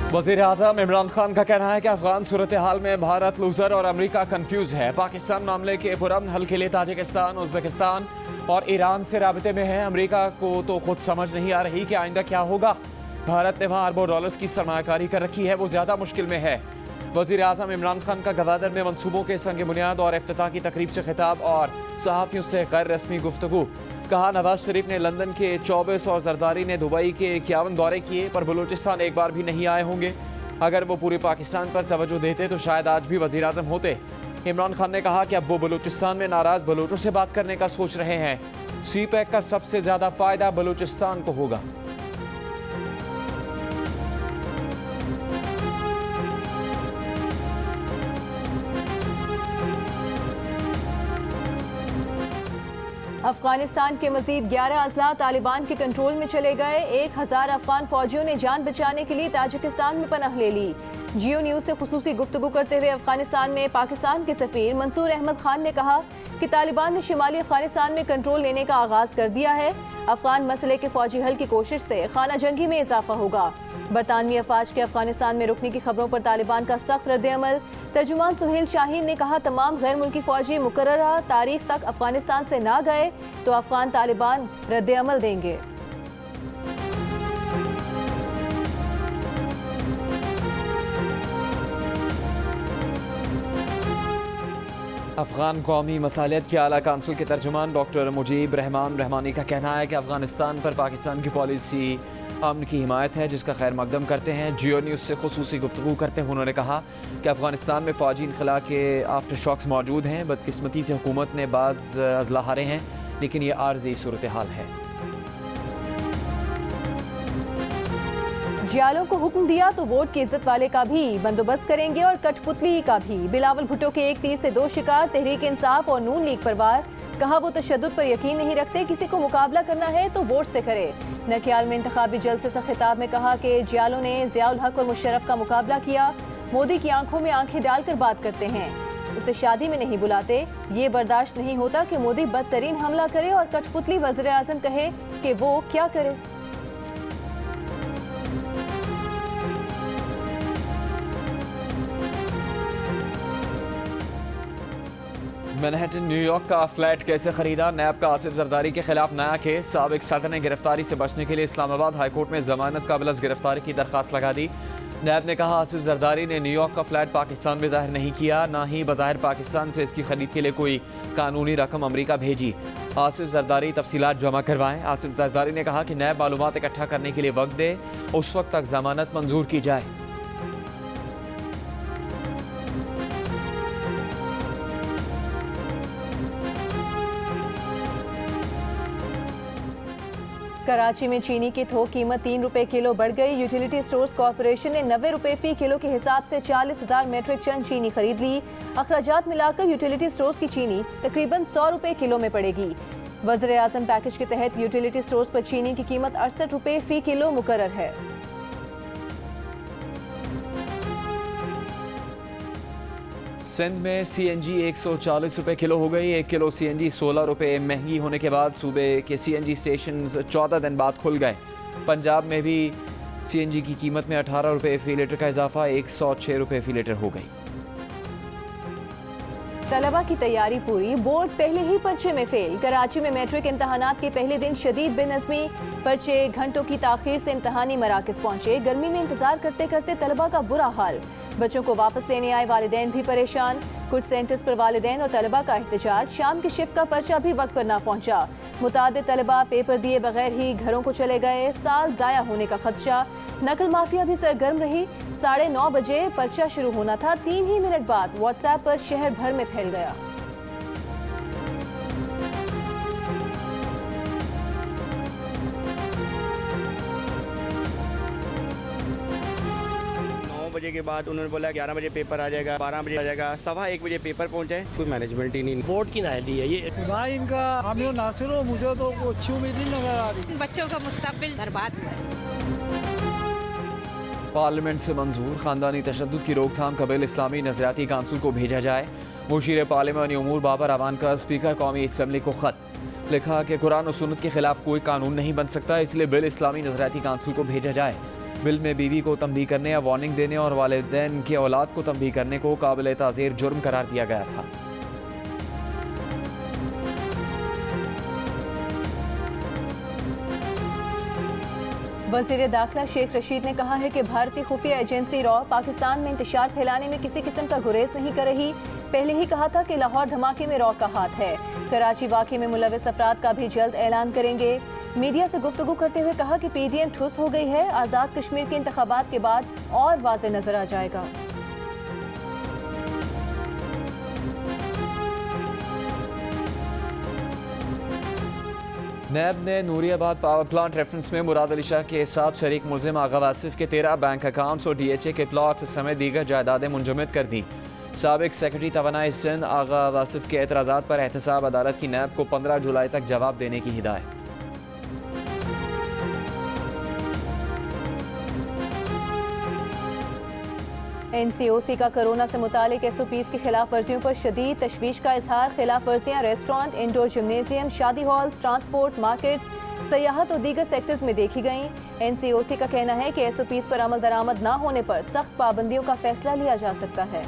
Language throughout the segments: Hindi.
वज़ीर-ए-आज़म इमरान खान का कहना है कि अफगान सूरत हाल में भारत लूजर और अमरीका कंफ्यूज है। पाकिस्तान मामले के पुरअमन हल के लिए ताजिकिस्तान, उज़्बेकिस्तान और ईरान से राबते में है। अमरीका को तो खुद समझ नहीं आ रही कि आइंदा क्या होगा। भारत ने वहाँ अरबों डॉलर्स की सरमायाकारी कर रखी है, वो ज़्यादा मुश्किल में है। वज़ीर-ए-आज़म इमरान खान का गवादर में मनसूबों के संग बुनियाद और इफ्तिताह की तकरीब से खिताब और सहाफ़ियों से गैर रस्मी गुफ्तगू। कहा, नवाज शरीफ ने लंदन के 24 और जरदारी ने दुबई के 51 दौरे किए, पर बलूचिस्तान एक बार भी नहीं आए होंगे। अगर वो पूरे पाकिस्तान पर तवज्जो देते तो शायद आज भी वज़ीर आज़म होते। इमरान खान ने कहा कि अब वो बलूचिस्तान में नाराज़ बलूचों से बात करने का सोच रहे हैं। CPEC का सबसे ज़्यादा फ़ायदा बलूचिस्तान को होगा। अफगानिस्तान के मजीद 11 अजला तालिबान के कंट्रोल में चले गए। 1000 अफगान फौजियों ने जान बचाने के लिए ताजिकिस्तान में पनाह ले ली। जियो न्यूज़ से खुसूसी गुफ्तगू करते हुए अफगानिस्तान में पाकिस्तान के सफीर मंसूर अहमद खान ने कहा कि तालिबान ने शिमाली अफगानिस्तान में कंट्रोल लेने का आगाज कर दिया है। अफगान मसले के फौजी हल की कोशिश से खाना जंगी में इजाफा होगा। बरतानवी अफवाज के अफगानिस्तान में रुकने की खबरों पर तालिबान का सख्त रद्द-ए-अमल। तर्जुमान सुहेल शाहीन ने कहा, तमाम गैर मुल्की फौजी मुकर्ररा तारीख तक अफगानिस्तान से ना गए तो अफगान तालिबान रद्द-ए-अमल देंगे। अफगान कौमी मसालियत की आला काउंसिल के तर्जुमान डॉक्टर मुजीब रहमान रहमानी का कहना है कि अफगानिस्तान पर पाकिस्तान की पॉलिसी अमन की हिमायत है, जिसका खैर मकदम करते हैं। जियो न्यूज़ से खुसूसी गुफ्तगू करते हुए उन्होंने कहा कि अफगानिस्तान में फ़ौजी इनखला के आफ्टर शॉक्स मौजूद हैं। बदकिस्मती से हुकूमत ने बाज़ अजला हारे हैं, लेकिन ये आर्जी सूरत हाल है। जियालों को हुक्म दिया तो वोट की इज्जत वाले का भी बंदोबस्त करेंगे और कठपुतली का भी। बिलावल भुट्टो के एक तीर से 2 शिकार। तहरीक इंसाफ और नून लीग पर वार। कहा, वो तशद्दुद पर यकीन नहीं रखते, किसी को मुकाबला करना है तो वोट से करे। नकियाल में इंतखाबी जलसे से खिताब में कहा कि जियालों ने ज़ियाउल हक और मुशर्रफ का मुकाबला किया। मोदी की आंखों में आंखें डालकर बात करते हैं, उसे शादी में नहीं बुलाते। ये बर्दाश्त नहीं होता कि मोदी बदतरीन हमला करे और कठपुतली वज़ीर आज़म कहे कि वो क्या करे। मैनहट्टन न्यूयॉर्क का फ्लैट कैसे खरीदा, नैब का आसिफ जरदारी के खिलाफ नया केस। साबिक सदर ने गिरफ्तारी से बचने के लिए इस्लामाबाद हाईकोर्ट में जमानत काबिल गिरफ्तारी की दरख्वास्त लगा दी। नैब ने कहा, आसिफ जरदारी ने न्यूयॉर्क का फ्लैट पाकिस्तान में जाहिर नहीं किया, ना ही बज़ाहिर पाकिस्तान से इसकी खरीद के लिए कोई कानूनी रकम अमरीका भेजी। आसिफ जरदारी तफसीलात जमा करवाएं। आसिफ जरदारी ने कहा कि नैब मालूमात इकट्ठा करने के लिए वक्त दे, उस वक्त तक जमानत मंजूर की जाए। कराची में चीनी की थोक कीमत 3 रुपए किलो बढ़ गई। यूटिलिटी स्टोर्स कॉरपोरेशन ने 90 रुपए फी किलो के हिसाब से 40,000 मेट्रिक टन चीनी खरीद ली। अखराजात मिलाकर यूटिलिटी स्टोर्स की चीनी तकरीबन 100 रुपए किलो में पड़ेगी। वज़ीर आज़म पैकेज के तहत यूटिलिटी स्टोर्स पर चीनी की कीमत 68 रुपए फी किलो मुकर्रर है। सिंध में CNG 140 रुपये किलो हो गई। 1 किलो CNG 16 रुपये महंगी होने के बाद सूबे के CNG स्टेशन 14 दिन बाद खुल गए। पंजाब में भी CNG की कीमत में 18 रुपये फ़ी लीटर का इजाफा 106 रुपये फ़ी लीटर हो गई। तलबा की तैयारी पूरी, बोर्ड पहले ही पर्चे में फेल। कराची में मैट्रिक इम्तहानात के पहले दिन शदीद बेनज़मी, पर्चे घंटों की ताखीर से इम्तहानी मराकज़ पहुंचे। गर्मी में इंतजार करते करते तलबा का बुरा हाल। बच्चों को वापस लेने आए वालिदैन भी परेशान। कुछ सेंटर्स पर वालिदैन और तलबा का एहतजाज। शाम की शिफ्ट का पर्चा भी वक्त पर ना पहुंचा। मुतादिद तलबा पेपर दिए बगैर ही घरों को चले गए। साल ज़ाया होने का खदशा। नकल माफिया भी सरगर्म रही। 9:30 बजे पर्चा शुरू होना था, 3 ही मिनट बाद व्हाट्सएप पर शहर भर में फैल गया। बजे के बाद उन्होंने बोला 11 बजे पेपर आ जाएगा, 12 बजे आ जाएगा, 1:15 बजे पेपर पहुंचे। कोई मैनेजमेंट ही नहीं। बोर्ड की नाअहली है ये। खुदा इनका हामी नासिर हो, मुझे तो अच्छी उम्मीद ही नजर आ रही। बच्चों का मुस्तकबिल बर्बाद हुआ। पार्लियामेंट से मंजूर, खानदानी तशद्दुद की रोकथाम का बिल इस्लामी नजरियाती काउंसिल को भेजा जाए। मुशीर पार्लियामानी उमूर बाबर अवान का स्पीकर कौमी असम्बली को खत। लिखा कि कुरान और सुन्नत के खिलाफ कोई कानून नहीं बन सकता, इसलिए बिल इस्लामी नजरियाती काउंसिल को भेजा जाए। बिल में बीवी को तंबीह करने या वार्निंग देने और वालिदैन की औलाद को तंबीह करने को काबिल ताज़ीर जुर्म करार दिया गया था। वज़ीर दाखिला शेख रशीद ने कहा है कि भारतीय खुफिया एजेंसी रॉ पाकिस्तान में इंतशार फैलाने में किसी किस्म का गुरेज नहीं कर रही। पहले ही कहा था कि लाहौर धमाके में रॉ का हाथ है। कराची वाक़े में मुलविस अफराद का भी जल्द ऐलान करेंगे। मीडिया से गुफ्तगू करते हुए कहा कि PDM ठुस हो गई है, आज़ाद कश्मीर के इंतखाबात के बाद और वाज़े नजर आ जाएगा। नैब ने नूरियाबाद पावर प्लांट रेफरेंस में मुराद अली शाह के साथ शरीक मुलजिम आगा वासिफ के 13 बैंक अकाउंट्स और DHA के प्लॉट समेत दीगर जायदादें मुंजमद कर दी। साबिक सेक्रेटरी तवानाई सिंध आगा वासिफ के एतराज़ात पर एहतसाब अदालत की नैब को 15 जुलाई तक जवाब देने की हिदायत। NCOC का कोरोना से मुतालिक SOPs की खिलाफ वर्जियों पर शदीद तशवीश का इजहार। खिलाफ वर्जियाँ रेस्टोरेंट, इंडोर जिम्नेजियम, शादी हॉल्स, ट्रांसपोर्ट, मार्केट्स, सयाहत और दीगर सेक्टर्स में देखी गईं। NCOC का कहना है कि SOPs पर अमल दरामद न होने पर सख्त पाबंदियों का फैसला लिया जा सकता है।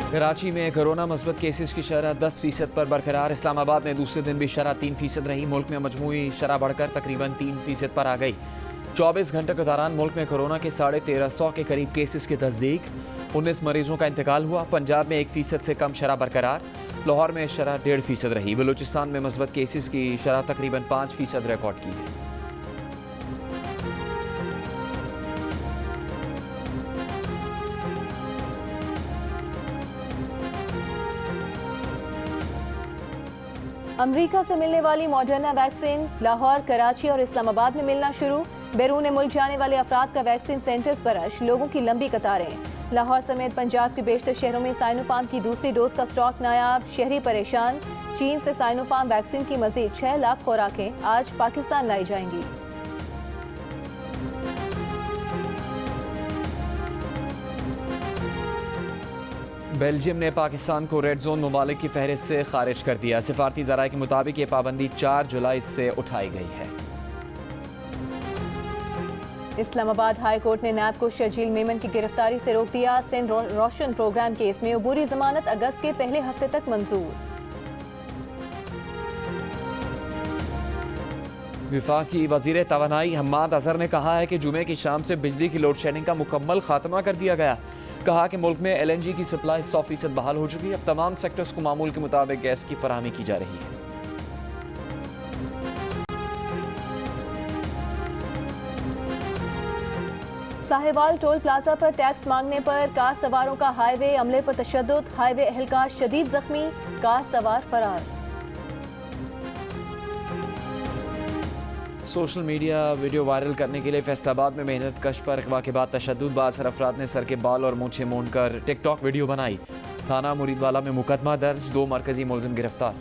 कराची में कोरोना मस्बत केसेस की शरह 10% पर बरकरार। इस्लामाबाद में दूसरे दिन भी शरह 3% रही। मुल्क में मजमूई शरह बढ़कर तकरीबन 3% पर आ गई। 24 घंटे के दौरान मुल्क में कोरोना के 1350 के करीब केसेस की तस्दीक। 19 मरीजों का इंतकाल हुआ। पंजाब में 1% से कम शरह बरकरार। लाहौर में शरह 1.5% रही। बलूचिस्तान में मस्बत केसेस की शरह तकरीबन 5% रिकॉर्ड की गई। अमरीका से मिलने वाली मॉडर्ना वैक्सीन लाहौर, कराची और इस्लामाबाद में मिलना शुरू। बैरून मुल्क जाने वाले अफराद का वैक्सीन सेंटर्स पर रश, लोगों की लंबी कतारें। लाहौर समेत पंजाब के बेशतर शहरों में साइनोफार्म की दूसरी डोज का स्टॉक नायाब, शहरी परेशान। चीन से साइनोफार्म वैक्सीन की मजीद 6 लाख खुराकें आज पाकिस्तान लाई जाएंगी। बेल्जियम ने पाकिस्तान को रेड जोन ममालिक की फहरिस्त से खारिज कर दिया। सिफारती ज़राए के मुताबिक ये पाबंदी 4 जुलाई से उठाई गई है। इस्लामाबाद हाई कोर्ट ने नैब को शर्जील मेमन की गिरफ्तारी से रोक दिया। सिंध रोशन प्रोग्राम केस में अबूरी जमानत अगस्त के पहले हफ्ते तक मंजूर। विफाकी वजीर तवानाई हम्माद अजहर ने कहा है कि जुमे की शाम से बिजली की लोड शेडिंग का मुकम्मल खात्मा कर दिया गया। कहा कि मुल्क में LNG की सप्लाई 100% बहाल हो चुकी है। अब तमाम सेक्टर्स को मामूल के मुताबिक गैस की फराहमी की जा रही है। साहिवाल टोल प्लाजा पर टैक्स मांगने पर कार सवारों का हाईवे अमले पर तशद्दुद। हाईवे एहलकार शदीद जख्मी, कार सवार फरार। सोशल मीडिया वीडियो वायरल करने के लिए फैसलाबाद में मेहनत कश पर अगवा के बाद तशद्दुद। बासर अफराद ने सर के बाल और मूंछें मूंद कर टिकटॉक वीडियो बनाई। थाना मुरीदवाला में मुकदमा दर्ज, 2 मरकजी मुलजिम गिरफ्तार।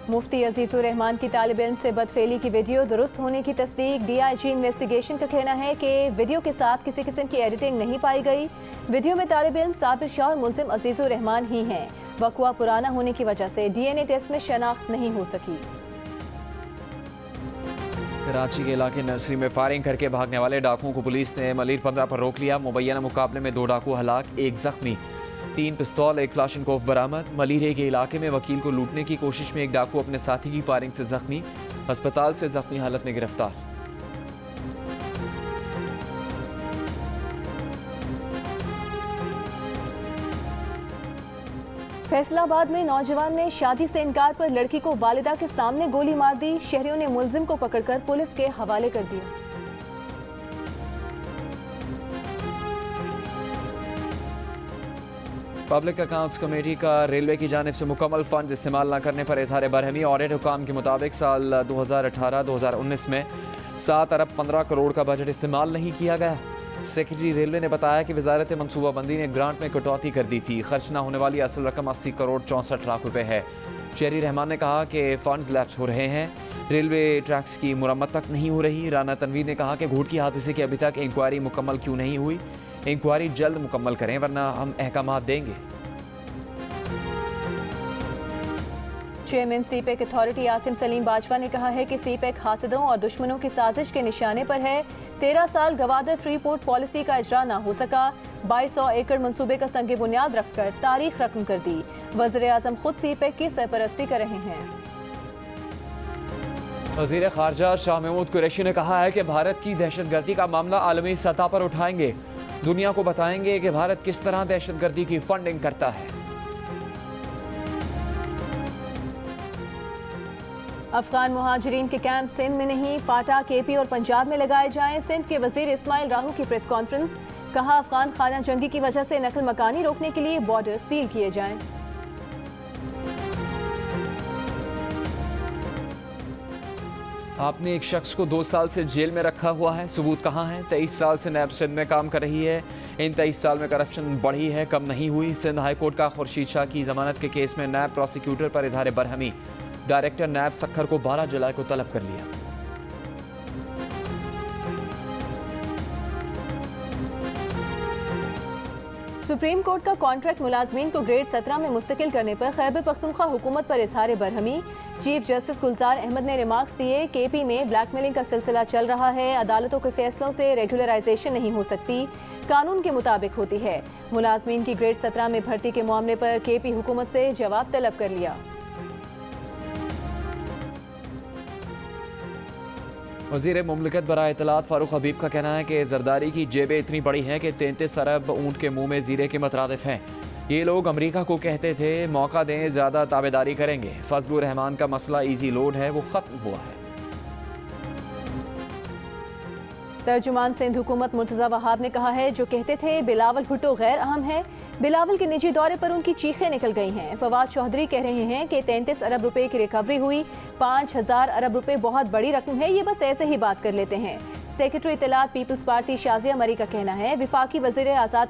मुफ्ती अजीजुर रहमान की तालिब इल्म से बदफेली की वीडियो दुरुस्त होने की तस्दीक। DIG इन्वेस्टिगेशन का कहना है कि वीडियो के साथ किसी किस्म की एडिटिंग नहीं पाई गई। वीडियो में तालिब इल्म साबिर शाह और मुलजिम अजीजुर रहमान ही हैं। वक़्वा पुराना होने की वजह से DNA टेस्ट में शनाख्त नहीं हो सकी। कराची के इलाके नर्सरी में फायरिंग करके भागने वाले डाकुओं को पुलिस ने मलीर 15 पर रोक लिया। मुबैना मुकाबले में 2 डाकू हलाक, 1 जख्मी। 3 पिस्तौल, 1 क्लाशनकोफ बरामद। मलीरे के इलाके में वकील को लूटने की कोशिश में एक डाकू अपने साथी की फायरिंग से जख्मी, अस्पताल से जख्मी हालत में गिरफ्तार। फैसलाबाद में नौजवान ने शादी से इनकार पर लड़की को वालिदा के सामने गोली मार दी। शहरियों ने मुलजिम को पकड़कर पुलिस के हवाले कर दिया। पब्लिक अकाउंट्स कमेटी का रेलवे की जानिब से मुकम्मल फंड इस्तेमाल न करने पर इजहार बरहमी। ऑडिट हुकाम के मुताबिक साल 2018-2019 में 7 अरब 15 करोड़ का बजट इस्तेमाल नहीं किया गया। सेक्रेटरी रेलवे ने बताया कि वजारत मनसूबाबंदी ने ग्रांट में कटौती कर दी थी। खर्च न होने वाली असल रकम 80 करोड़ 64 लाख रुपए है। शहरी रहमान ने कहा कि फंड्स लैप्स हो रहे हैं, रेलवे ट्रैक्स की मुरम्मत तक नहीं हो रही। राना तनवीर ने कहा कि घोटकी हादसे की अभी तक इंक्वायरी मुकम्मल क्यों नहीं हुई। इंक्वायरी जल्द मुकम्मल करें वरना हम अहकामात देंगे। Chairman CPEC authority Asim Salim Bajwa ने कहा है कि सीपेक हासिदों और दुश्मनों की साजिश के निशाने पर है। 13 साल गवादर फ्री पोर्ट पॉलिसी का इजरा ना हो सका। 2200 एकड़ मंसूबे का संग बुनियाद रखकर तारीख रकम कर दी। वज़ीर आज़म खुद सीपेक की सरपरस्ती कर रहे हैं। वज़ीर ख़ारजा शाह महमूद कुरैशी ने कहा है कि भारत की दहशतगर्दी का मामला आलमी सतह पर उठाएंगे। दुनिया को बताएंगे कि भारत किस तरह दहशतगर्दी की फंडिंग करता है। अफगान मुहाजिरीन के कैंप सिंध में नहीं, फाटा, केपी और पंजाब में लगाए जाएं। सिंध के वजीर इस्माइल राहू की प्रेस कॉन्फ्रेंस। कहा, अफगान खाना जंगी की वजह से नकल मकानी रोकने के लिए बॉर्डर सील किए जाएं। आपने एक शख्स को 2 साल से जेल में रखा हुआ है, सबूत कहाँ है? 23 साल से नैब सिंध में काम कर रही है। इन 23 साल में करप्शन बढ़ी है, कम नहीं हुई। सिंध हाई कोर्ट का खुर्शीद शाह की जमानत के केस में नैब प्रोसिक्यूटर पर इजहार बरहमी। डायरेक्टर नैब सखर को 12 जुलाई को तलब कर लिया। सुप्रीम कोर्ट का कॉन्ट्रैक्ट मुलाजमीन को ग्रेड 17 में मुस्तकिल करने पर खैबर पख्तूनख्वा हुकूमत पर इजहार बरहमी। चीफ जस्टिस गुलजार अहमद ने रिमार्क्स दिए, केपी में ब्लैकमेलिंग का सिलसिला चल रहा है। अदालतों के फैसलों से रेगुलराइजेशन नहीं हो सकती, कानून के मुताबिक होती है। मुलाजमीन की ग्रेड 17 में भर्ती के मामले पर केपी हुकूमत से जवाब तलब कर लिया। वज़ीर मुमलिकत बराए इत्तलात फारूक हबीब का कहना है कि जरदारी की जेबें इतनी बड़ी हैं कि 33 अरब ऊँट के मुंह में जीरे के मुतरादिफ हैं। ये लोग अमेरिका को कहते थे मौका दें, ज़्यादा ताबेदारी करेंगे। फजलुर रहमान का मसला ईजी लोड है, वो ख़त्म हुआ है। तर्जुमान सिंध हुकूमत मुर्तज़ा वहाब ने कहा है, जो कहते थे बिलावल भुट्टो गैर अहम है, बिलावल के निजी दौरे पर उनकी चीखें निकल गई हैं। फवाद चौधरी कह रहे हैं कि 33 अरब रुपए की रिकवरी हुई, 5000 अरब रुपए बहुत बड़ी रकम है, ये बस ऐसे ही बात कर लेते हैं। सेक्रेटरी इत्तलात पीपल्स पार्टी शाजिया मरी का कहना है, विफाकी वजीर आज़ाद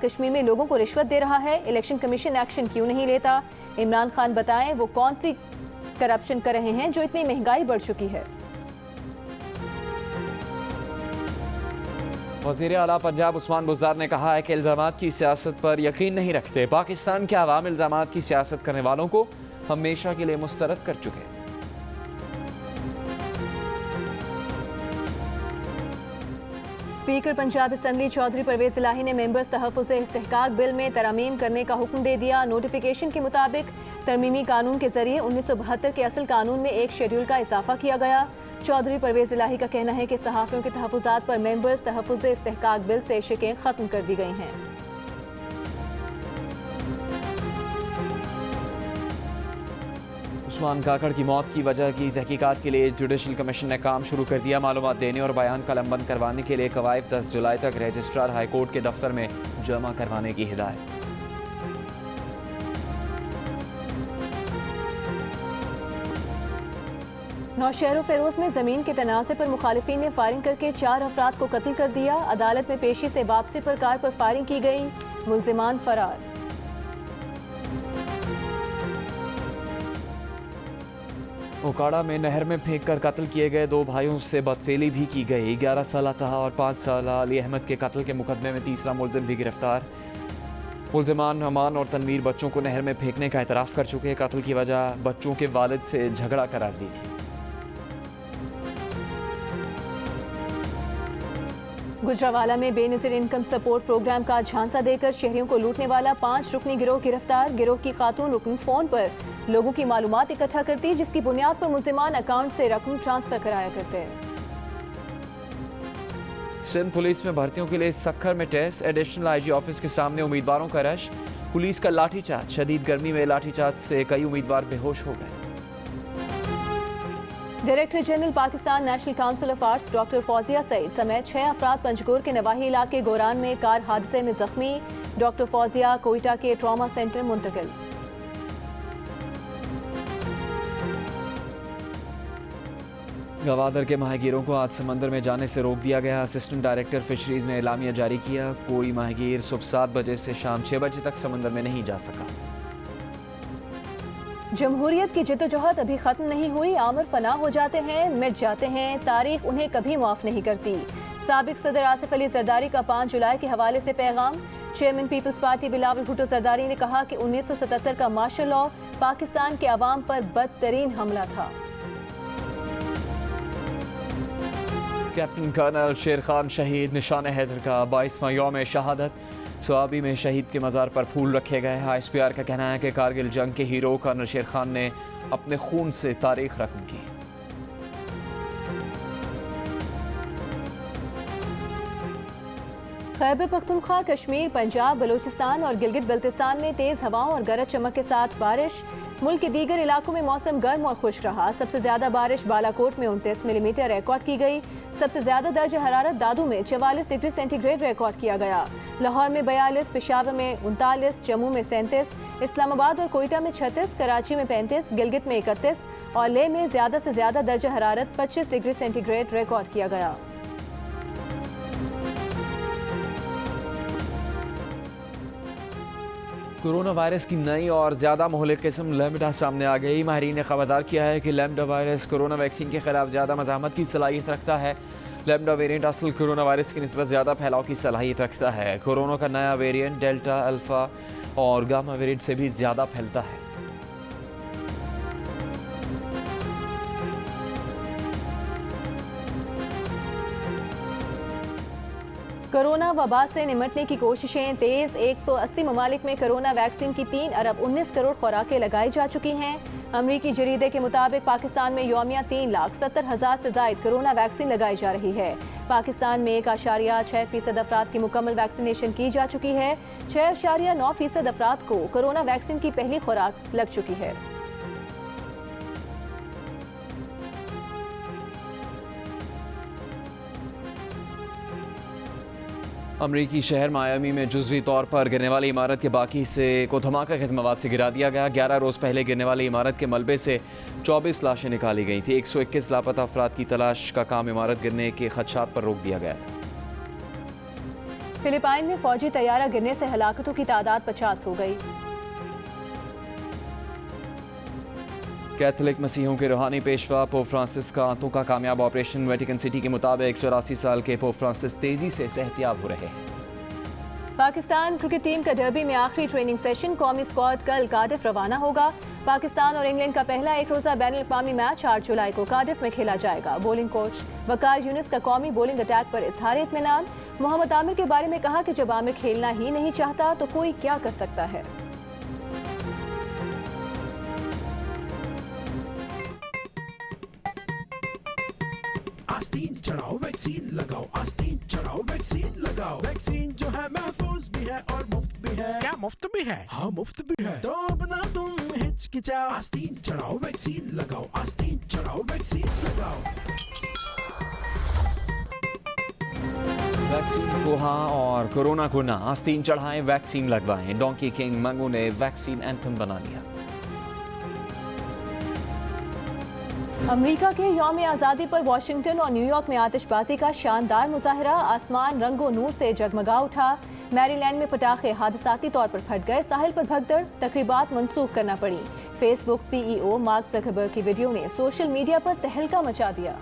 कश्मीर में लोगों को रिश्वत दे रहा है। इलेक्शन कमीशन एक्शन क्यों नहीं लेता? इमरान खान बताएं वो कौन सी करप्शन कर रहे हैं जो इतनी महंगाई बढ़ चुकी है। वज़ीर आला पंजाब उस्मान बुज़दार ने कहा है कि इल्ज़ामात की सियासत पर यकीन नहीं रखते। पाकिस्तान के अवाम इल्ज़ामात की सियासत करने वालों को हमेशा के लिए मुस्तरद कर चुके। स्पीकर पंजाब असम्बली चौधरी परवेज इलाही ने मेंबर्स तहफ़्फ़ुज़ इस्तेहकाक बिल में तरमीम करने का हुक्म दे दिया। नोटिफिकेशन के मुताबिक तरमीमी कानून के जरिए 1972 के असल कानून में एक शेड्यूल का इजाफा किया गया। चौधरी परवेज इलाही का कहना है कि सहाफ़ियों के तहफ़्फ़ुज़ात पर मेंबर्स तहफ़्फ़ुज़ इस्तेहकाक बिल से शिकें ख़त्म कर दी गई हैं। उस्मान काकड़ की मौत की वजह की तहकीकात के लिए जुडिशल कमीशन ने काम शुरू कर दिया। मालूमात देने और बयान कलमबंद करवाने के लिए कवायद 10 जुलाई तक रजिस्ट्रार हाई कोर्ट के दफ्तर में जमा करवाने की हिदायत। नौशहर फेरोज में जमीन के तनाज़े पर मुखालिफिन ने फायरिंग करके 4 अफराद को कत्ल कर दिया। अदालत में पेशी से वापसी पर कार पर फायरिंग की गई, मुलजिमान फरार। ओकाड़ा में नहर में फेंक कर कत्ल किए गए 2 भाइयों से बदफेली भी की गई। 11 साल तहा और 5 साल अली अहमद के कत्ल के मुकदमे में तीसरा मुलजिम भी गिरफ्तार। मुलजिमान अमान और तनवीर बच्चों को नहर में फेंकने का एतराफ़ कर चुके। कत्ल की वजह बच्चों के वालिद से झगड़ा करार दी थी। गुजरावाला में बेनज़ीर इनकम सपोर्ट प्रोग्राम का झांसा देकर शहरियों को लूटने वाला 5 रुकनी गिरोह गिरफ्तार। गिरोह की खातून रुकन फ़ोन पर लोगों की मालूमात इकट्ठा करती, जिसकी बुनियाद पर मुलजिमान अकाउंट से रकम ट्रांसफर कराया करते हैं। सिंध पुलिस में भर्तियों के लिए सखर में टेस्ट। एडिशनल आईजी ऑफिस के सामने उम्मीदवारों का रश। पुलिस का लाठीचार्ज। शदीद गर्मी में लाठीचार्ज से कई उम्मीदवार बेहोश हो गए। Director general Pakistan national council of arts doctor Fauzia Saeed समेत 6 अफराद पंजगोर के नवाही इलाके गोरान में कार हादसे में जख्मी। डॉक्टर फौजिया कोयटा के ट्रॉमा सेंटर मुंतकिल। गवादर के माहीगीरों को आज समंदर में जाने से रोक दिया गया। असिस्टेंट डायरेक्टर फिशरीज ने एलामिया जारी किया। कोई माहीगीर सुबह 7 बजे से शाम 6 बजे तक समंदर में नहीं जा सका। जमहूरियत की जद्दोजहद अभी खत्म नहीं हुई। आमिर फना हो जाते हैं, मिट जाते हैं, तारीख उन्हें कभी माफ नहीं करती। साबिक सदर आसिफ अली जरदारी का 5 जुलाई के हवाले से पैगाम। Chairman peoples party Bilawal Bhutto Zardari ने कहा कि 1977 का मार्शल लॉ पाकिस्तान के अवाम पर बदतरीन हमला था। कैप्टन कर्नल शेर खान शहीद, निशान हैदर का 22वां यौम शहादत। स्वाबी में शहीद के मज़ार पर फूल रखे गए। ISPR का कहना है कि कारगिल जंग के हीरो कर्नल शेर खान ने अपने खून से तारीख रकम की। खैबर पख्तूनख्वा, कश्मीर, पंजाब, बलूचिस्तान और गिलगित बल्तिस्तान में तेज हवाओं और गरज चमक के साथ बारिश। मुल्क के दीगर इलाकों में मौसम गर्म और खुश रहा। सबसे ज्यादा बारिश बालाकोट में 29 मिलीमीटर रिकॉर्ड की गई। सबसे ज्यादा दर्जा हरारत दादू में 44 डिग्री सेंटीग्रेड रिकॉर्ड किया गया। लाहौर में 42, पेशावर में 39, जम्मू में 37, इस्लामाबाद और कोयटा में 36, कराची में 35, गिलगित में 31 और लेह में ज्यादा से ज्यादा दर्जा हरारत 25 डिग्री सेंटीग्रेड रिकॉर्ड किया गया। कोरोना वायरस की नई और ज़्यादा मुहलिक किस्म लैम्डा सामने आ गई। माहिरीन ने खबरदार किया है कि लैम्डा वायरस कोरोना वैक्सीन के खिलाफ ज़्यादा मज़ाहमत की सलाहियत रखता है। लैम्डा वेरिएंट असल कोरोना वायरस की निस्बत ज़्यादा फैलाव की सलाहियत रखता है। कोरोना का नया वेरिएंट डेल्टा, अल्फ़ा और गामा वेरिएंट से भी ज़्यादा फैलता है। कोरोना वबा से निमटने की कोशिशें तेज। 180 ममालिक में कोरोना वैक्सीन की 3 अरब 19 करोड़ खुराकें लगाई जा चुकी हैं। अमरीकी जरीदे के मुताबिक पाकिस्तान में यौमिया 3,70,000 से जायद कोरोना वैक्सीन लगाई जा रही है। पाकिस्तान में 1.6% अफराद की मुकम्मल वैक्सीनेशन की जा चुकी है। 6.9% अफराद को कोरोना वैक्सीन की पहली खुराक लग चुकी है। अमरीकी शहर मायामी में जुज़वी तौर पर गिरने वाली इमारत के बाकी हिस्से को धमाका खेज़ मवाद से गिरा दिया गया। 11 रोज़ पहले गिरने वाली इमारत के मलबे से 24 लाशें निकाली गई थी। 121 लापता अफराद की तलाश का काम इमारत गिरने के खदशात पर रोक दिया गया था। फिलिपाइन में फौजी तैयारा गिरने से हलाकतों की तादाद 50 हो गई। कैथोलिक मसीहों के रूहानी पेशवा पोप फ्रांसिस का आंतों का कामयाब ऑपरेशन। वेटिकन सिटी के मुताबिक 84 साल के पोप फ्रांसिस तेजी से सेहतियाब हो रहे हैं। पाकिस्तान क्रिकेट टीम का डर्बी में आखिरी ट्रेनिंग सेशन। कौमी स्क्वाड कल कार्डिफ रवाना होगा। पाकिस्तान और इंग्लैंड का पहला एक रोजा बैनुल-अक़वामी मैच 8 जुलाई को कार्डिफ में खेला जाएगा। बॉलिंग कोच वकार यूनिस का कौमी बॉलिंग अटैक पर इजहार इत्मीनान। मोहम्मद आमिर के बारे में कहा कि जब आमिर खेलना ही नहीं चाहता तो कोई क्या कर सकता है। आस्तीन चढ़ाओ वैक्सीन लगाओ, आस्तीन चढ़ाओ वैक्सीन लगाओ। वैक्सीन जो है महफूज भी है और मुफ्त भी है। क्या मुफ्त भी है? हाँ मुफ्त भी है। तो अब ना तुम हिचकिचाओ, आस्तीन चढ़ाओ वैक्सीन लगाओ, आस्तीन चढ़ाओ वैक्सीन लगाओ। वैक्सीन को हाँ और कोरोना को ना, आस्तीन चढ़ाएं, वैक्सीन लगवाएं। डोंकी किंग मंगू ने वैक्सीन एंथम बना लिया। अमेरिका के यौम आज़ादी पर वाशिंगटन और न्यूयॉर्क में आतिशबाजी का शानदार मुजाहरा। आसमान रंगो नूर से जगमगा उठा। मैरीलैंड में पटाखे हादसाती तौर पर फट गए। साहिल पर भगदड़, तकरीबात मंसूख करना पड़ी। फेसबुक CEO मार्क ज़करबर्ग की वीडियो ने सोशल मीडिया पर तहलका मचा दिया।